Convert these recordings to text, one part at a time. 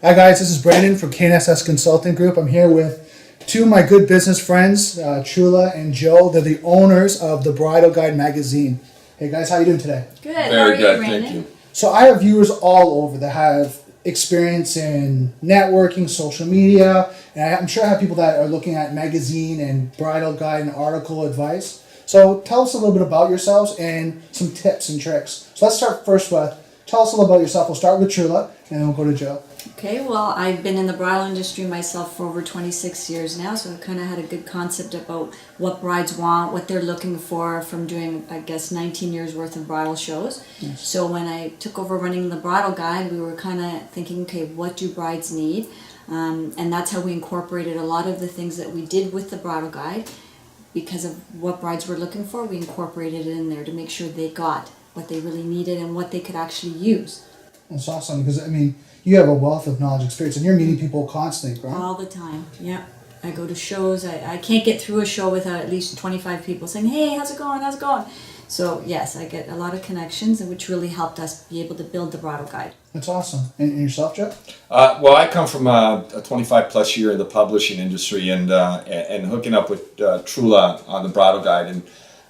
Hi guys, this is Brandon from KNSS Consulting Group. I'm here with two of my good business friends, Chula and Joe. They're the owners of the Bridal Guide magazine. Hey guys, how you doing today? Good. Very good, thank you. So I have viewers all over that have experience in networking, social media, and I'm sure I have people that are looking at magazine and Bridal Guide and article advice. So tell us a little bit about yourselves and some tips and tricks. So let's start first with, tell us a little about yourself. We'll start with Chula and then we'll go to Joe. Okay, well, I've been in the bridal industry myself for over 26 years now, so I've kind of had a good concept about what brides want, what they're looking for from doing, I guess, 19 years worth of bridal shows. Yes. So when I took over running the Bridal Guide, we were kind of thinking, okay, what do brides need? And that's how we incorporated a lot of the things that we did with the Bridal Guide. Because of what brides were looking for, we incorporated it in there to make sure they got what they really needed and what they could actually use. That's awesome because, I mean, you have a wealth of knowledge experience and you're meeting people constantly, right? All the time, yeah. I go to shows. I can't get through a show without at least 25 people saying, hey, how's it going? How's it going? So, yes, I get a lot of connections, which really helped us be able to build the Bridal Guide. That's awesome. And yourself, Joe? Well, I come from a 25 plus year in the publishing industry and hooking up with Trula on the Bridal Guide and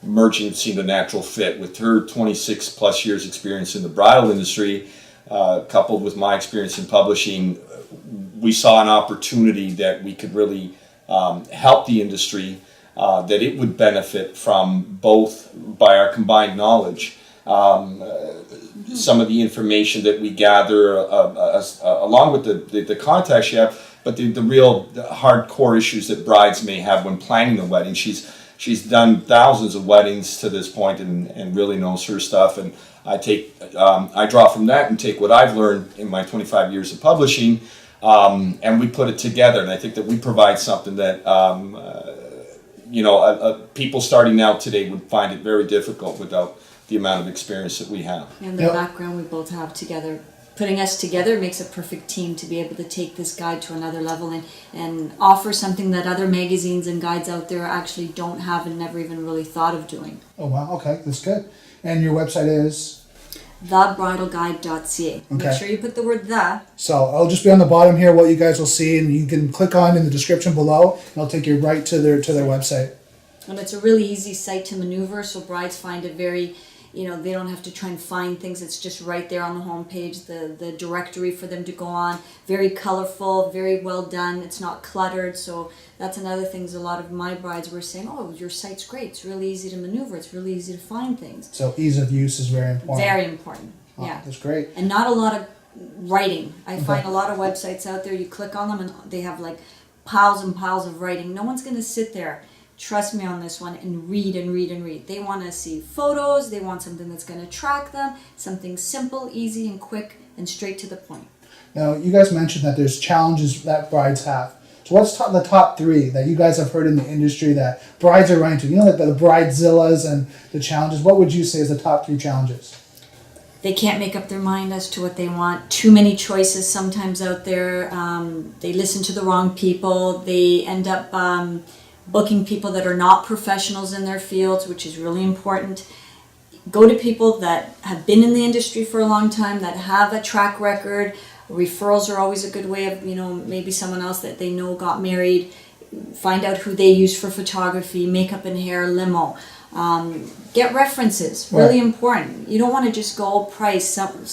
merging seemed a natural fit with her 26 plus years experience in the bridal industry. Coupled with my experience in publishing, we saw an opportunity that we could really help the industry, that it would benefit from both by our combined knowledge. Some of the information that we gather along with the contacts you have, but the real hardcore issues that brides may have when planning a wedding. She's done thousands of weddings to this point and really knows her stuff, and I draw from that and take what I've learned in my 25 years of publishing, and we put it together. And I think that we provide something that people starting out today would find it very difficult without the amount of experience that we have. And the background we both have together. Putting us together makes a perfect team to be able to take this guide to another level and offer something that other magazines and guides out there actually don't have and never even really thought of doing. Oh, wow. Okay, that's good. And your website is? thebridalguide.ca. Okay. Make sure you put the word "the." So I'll just be on the bottom here what you guys will see, and you can click on in the description below, and it'll take you right to their website. And it's a really easy site to maneuver, so brides find it very... they don't have to try and find things. It's just right there on the home page, the directory for them to go on. Very colorful, very well done. It's not cluttered. So that's another thing. A lot of my brides were saying, oh, your site's great. It's really easy to maneuver. It's really easy to find things. So ease of use is very important. Very important, yeah. That's great. And not a lot of writing. I find a lot of websites out there, you click on them and they have like piles and piles of writing. No one's going to sit there, trust me on this one, and read and read and read. They want to see photos. They want something that's going to track them, something simple, easy, and quick, and straight to the point. Now, you guys mentioned that there's challenges that brides have. So what's the top three that you guys have heard in the industry that brides are running to? You know, like the bridezillas and the challenges. What would you say is the top three challenges? They can't make up their mind as to what they want. Too many choices sometimes out there. They listen to the wrong people. They end up... booking people that are not professionals in their fields, which is really important. Go to people that have been in the industry for a long time, that have a track record. Referrals are always a good way of, maybe someone else that they know got married. Find out who they use for photography, makeup and hair, limo. Get references, really important. You don't want to just go price.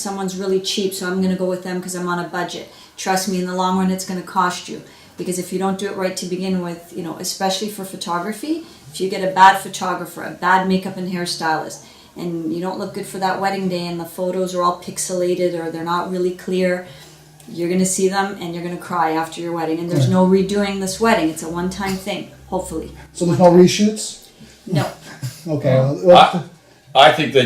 Someone's really cheap, so I'm going to go with them because I'm on a budget. Trust me, in the long run, it's going to cost you. Because if you don't do it right to begin with, especially for photography, if you get a bad photographer, a bad makeup and hairstylist, and you don't look good for that wedding day and the photos are all pixelated or they're not really clear, you're going to see them and you're going to cry after your wedding. And there's no redoing this wedding. It's a one-time thing, hopefully. So there's no reshoots? No. Okay. I think that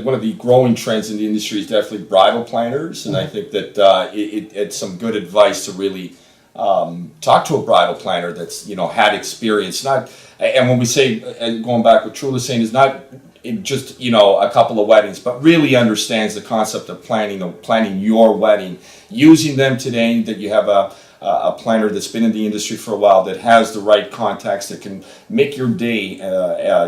one of the growing trends in the industry is definitely bridal planners, and I think that it's some good advice to really talk to a bridal planner that's had experience. And when we say, and going back what Trula's saying, is not just a couple of weddings, but really understands the concept of planning your wedding, using them today. That you have a planner that's been in the industry for a while, that has the right contacts that can make your day,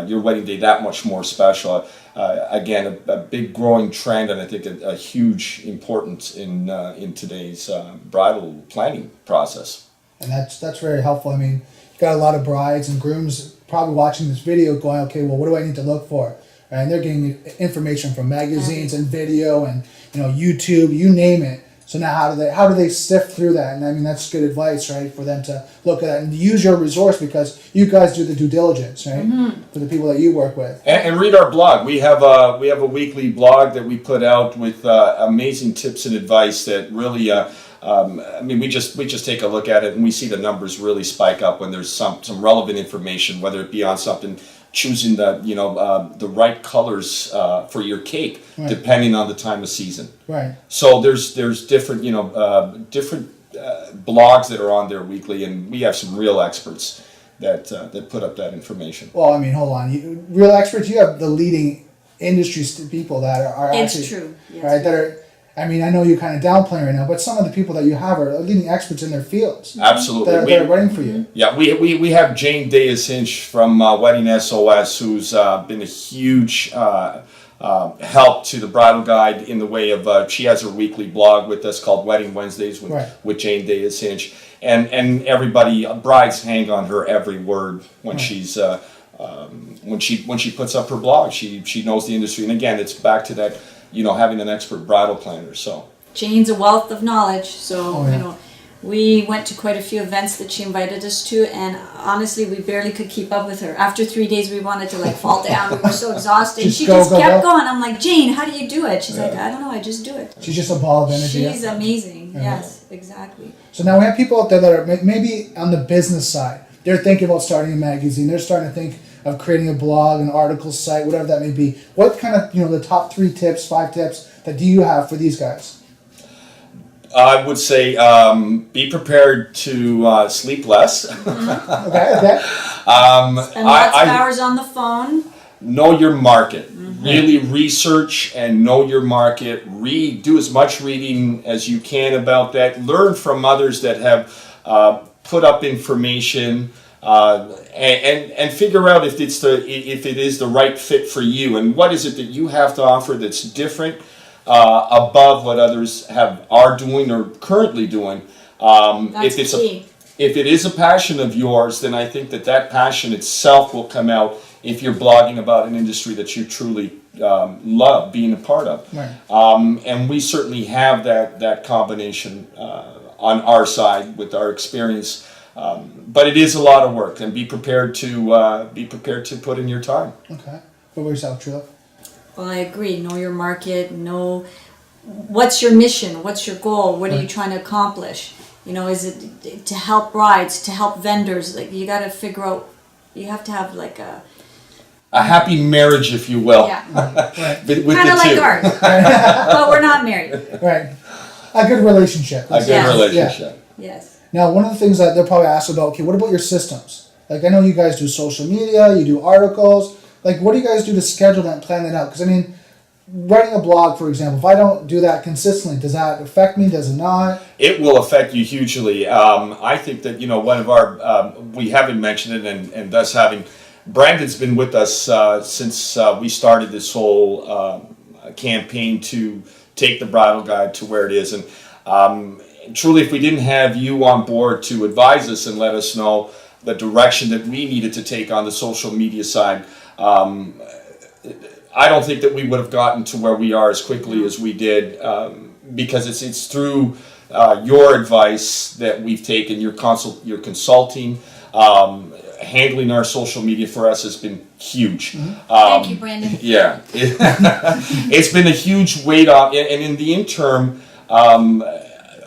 your wedding day, that much more special. again, a big growing trend, and I think a huge importance in today's bridal planning process. And that's very helpful. I mean, you've got a lot of brides and grooms probably watching this video going, okay, well, what do I need to look for? And they're getting information from magazines and video and YouTube, you name it. So now how do they sift through that? And I mean, that's good advice, right, for them to look at that and use your resource, because you guys do the due diligence, right, for the people that you work with. And read our blog. We have a weekly blog that we put out with amazing tips and advice that really. I mean, we just take a look at it and we see the numbers really spike up when there's some relevant information, whether it be on something, choosing the right colors for your cake, right, depending on the time of season. Right. So there's different different blogs that are on there weekly, and we have some real experts that put up that information. Well, I mean, hold on, real experts. You have the leading industry people that are It's actually true. Yes. right. That are. I mean, I know you're kind of downplaying right now, but some of the people that you have are leading experts in their fields. Absolutely. That are writing for you. Yeah, we have Jane Deas-Hinch from Wedding SOS, who's been a huge help to the Bridal Guide in the way of, she has her weekly blog with us called Wedding Wednesdays with Jane Deas-Hinch. And everybody, brides hang on her every word when she's, when she puts up her blog. She knows the industry. And again, it's back to that, having an expert bridal planner. So Jane's a wealth of knowledge. So we went to quite a few events that she invited us to, and honestly, we barely could keep up with her. After 3 days, we wanted to fall down. We were so exhausted. She just kept going. I'm like, Jane, how do you do it? She's like, I don't know. I just do it. She's just a ball of energy. She's amazing. Yes, exactly. So now we have people out there that are maybe on the business side. They're thinking about starting a magazine. They're starting to think of creating a blog, an article site, whatever that may be. What kind of, the top 3 tips, 5 tips that do you have for these guys? I would say be prepared to sleep less. Okay. Spend lots of hours on the phone. Know your market. Really research and know your market. Do as much reading as you can about that. Learn from others that have put up information. And figure out if it is the right fit for you, and what is it that you have to offer that's different above what others are doing or currently doing. That's key. If it is a passion of yours, then I think that passion itself will come out if you're blogging about an industry that you truly love being a part of. Right. And we certainly have that combination on our side with our experience. But it is a lot of work, and be prepared to put in your time. Okay. What about yourself, Trula? Well, I agree. Know your market. Know what's your mission. What's your goal? What are you trying to accomplish? Is it to help brides, to help vendors? You got to figure out. You have to have a happy marriage, if you will. Yeah. Right. Kind of like ours, but we're not married. Right. A good relationship. A good relationship. Yes. Now, one of the things that they'll probably ask about, okay, what about your systems? I know you guys do social media, you do articles. What do you guys do to schedule that and plan that out? Because, writing a blog, for example, if I don't do that consistently, does that affect me? Does it not? It will affect you hugely. I think that, one of our, we haven't mentioned it, and thus having, Brandon's been with us since we started this whole campaign to take the Bridal Guide to where it is. And truly, if we didn't have you on board to advise us and let us know the direction that we needed to take on the social media side, I don't think that we would have gotten to where we are as quickly as we did, because it's through your advice that we've taken, your consulting, handling our social media for us has been huge. Thank you, Brandon. Yeah, it's been a huge weight off, and in the interim,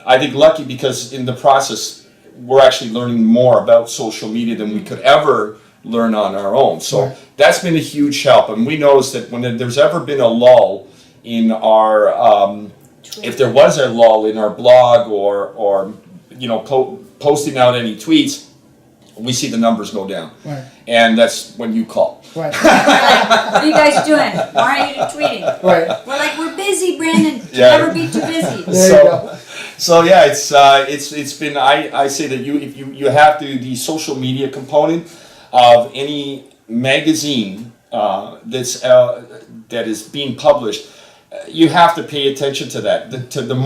I think lucky, because in the process we're actually learning more about social media than we could ever learn on our own. So that's been a huge help, and we noticed that when there's ever been a lull in our, if there was a lull in our blog or posting out any tweets, we see the numbers go down. Right. And that's when you call. Right. What are you guys doing? Why are you tweeting? Right. We're busy, Brandon. Never be too busy. There you go. So yeah, it's been, I say that if you have the social media component of any magazine that's that is being published, you have to pay attention to that.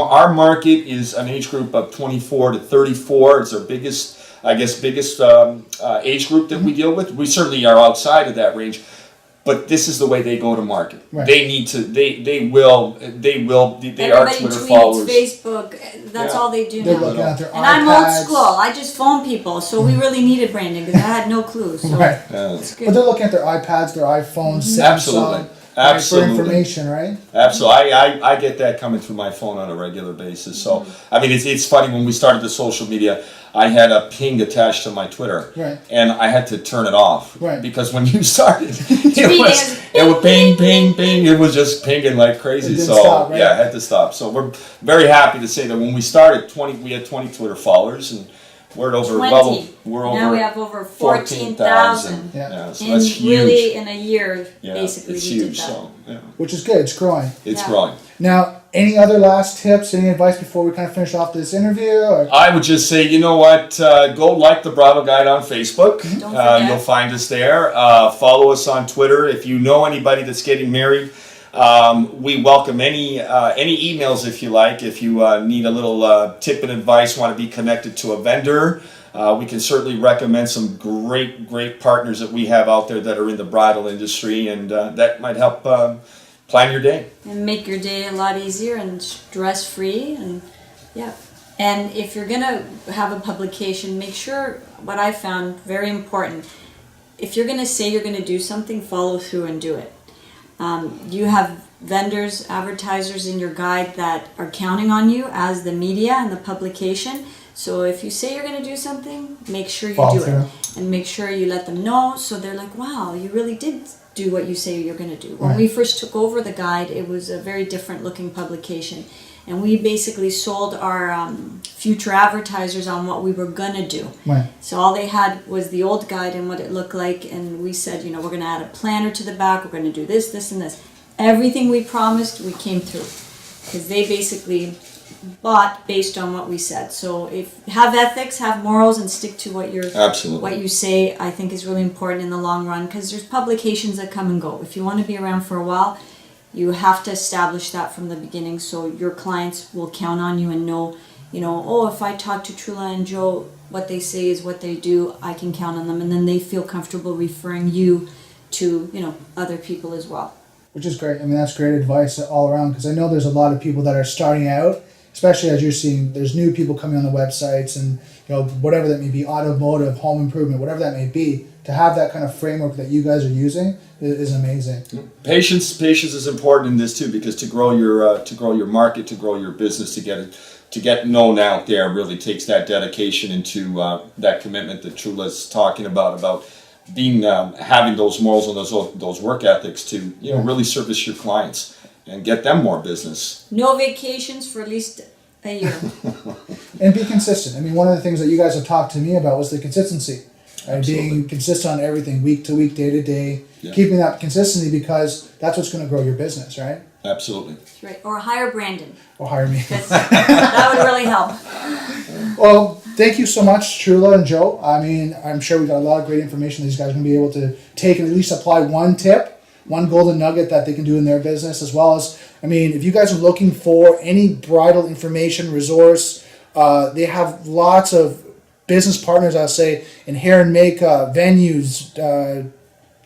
Our market is an age group of 24 to 34. It's our biggest age group that we deal with. We certainly are outside of that range, but this is the way they go to market. Right. They need to. They are Twitter tweets, followers. Facebook. That's all they do They're now. looking at their And I'm old iPads. school. I just phone people, so we really needed Brandon because I had no clue. So Right. it's good. But they're looking at their iPads, their iPhones, Samsung, Absolutely. right, Absolutely. for information, right? Absolutely, I get that coming through my phone on a regular basis. So I mean, it's funny when we started the social media. I had a ping attached to my Twitter, Right. and I had to turn it off, Right. because when you started, it was ping, ping, ping. It was just pinging like crazy. It didn't So stop, right? yeah, I had to stop. So we're very happy to say that when we started, we had 20 Twitter followers, and we're at over 20. we're Now over we have over 14,000. Yeah. So In that's huge. really in a year, Yeah, basically, it's we huge. did that. So yeah, Which is good. It's growing. it's Yeah. growing. Now, any other last tips, any advice before we kind of finish off this interview? Or? I would just say, you know what, go like the Bridal Guide on Facebook. Don't forget. You'll find us there. Follow us on Twitter. If you know anybody that's getting married, we welcome any emails if you like. If you need a little tip and advice, want to be connected to a vendor, we can certainly recommend some great partners that we have out there that are in the bridal industry, and that might help plan your day. And make your day a lot easier and stress-free. And yeah. And if you're going to have a publication, make sure, what I found very important, if you're going to say you're going to do something, follow through and do it. You have vendors, advertisers in your guide that are counting on you as the media and the publication. So if you say you're going to do something, make sure you Follow do through. it. And make sure you let them know so they're like, wow, you really did do what you say you're going to do. When Right. we first took over the guide, it was a very different looking publication. And we basically sold our future advertisers on what we were going to do. Right. So all they had was the old guide and what it looked like, and we said, you know, we're going to add a planner to the back, we're going to do this, this, and this. Everything we promised, we came through. Because they basically bought based on what we said. So if have ethics, have morals, and stick to what Absolutely. what you say, I think is really important in the long run, because there's publications that come and go. If you want to be around for a while, you have to establish that from the beginning so your clients will count on you and know, you know, oh, if I talk to Trula and Joe, what they say is what they do, I can count on them. And then they feel comfortable referring you to, you know, other people as well. Which is great. I mean, that's great advice all around, because I know there's a lot of people that are starting out, especially as you're seeing, there's new people coming on the websites and, you know, whatever that may be, automotive, home improvement, whatever that may be, to have that kind of framework that you guys are using is amazing. Patience is important in this too, because to grow your market, to grow your business, to get known out there really takes that dedication into that commitment that Trula's talking about being having those morals and those work ethics to, you know, really service your clients and get them more business. No vacations for at least a year. And be consistent. I mean, one of the things that you guys have talked to me about was the consistency. Right? Being consistent on everything, week to week, day to day. Yeah. Keeping that consistency, because that's what's going to grow your business, right? Absolutely. That's right. Or hire Brandon. Or hire me. That would really help. Well, thank you so much, Trula and Joe. I mean, I'm sure we got a lot of great information these guys are going to be able to take and at least apply one tip, one golden nugget that they can do in their business, as well as, I mean, if you guys are looking for any bridal information resource, they have lots of business partners, I'll say, in hair and makeup, venues,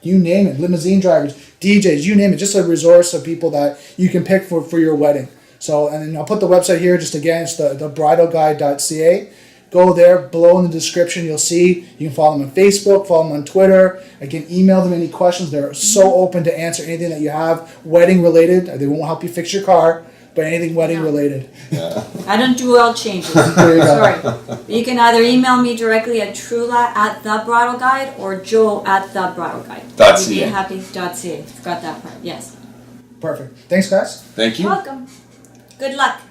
you name it, limousine drivers, DJs, you name it, just a resource of people that you can pick for your wedding. So, and then I'll put the website here just again, it's the bridalguide.ca. Go there, below in the description, you'll see, you can follow them on Facebook, follow them on Twitter. Again, email them any questions. They're so open to answer anything that you have, wedding related. They won't help you fix your car, but anything wedding related. I don't do oil changes. There you go. Sorry. You can either email me directly at trula@thebridalguide or joe@thebridalguide. .ca. You'd be happy. .ca. Forgot that part. Yes. Perfect. Thanks, guys. Thank you. Welcome. Good luck.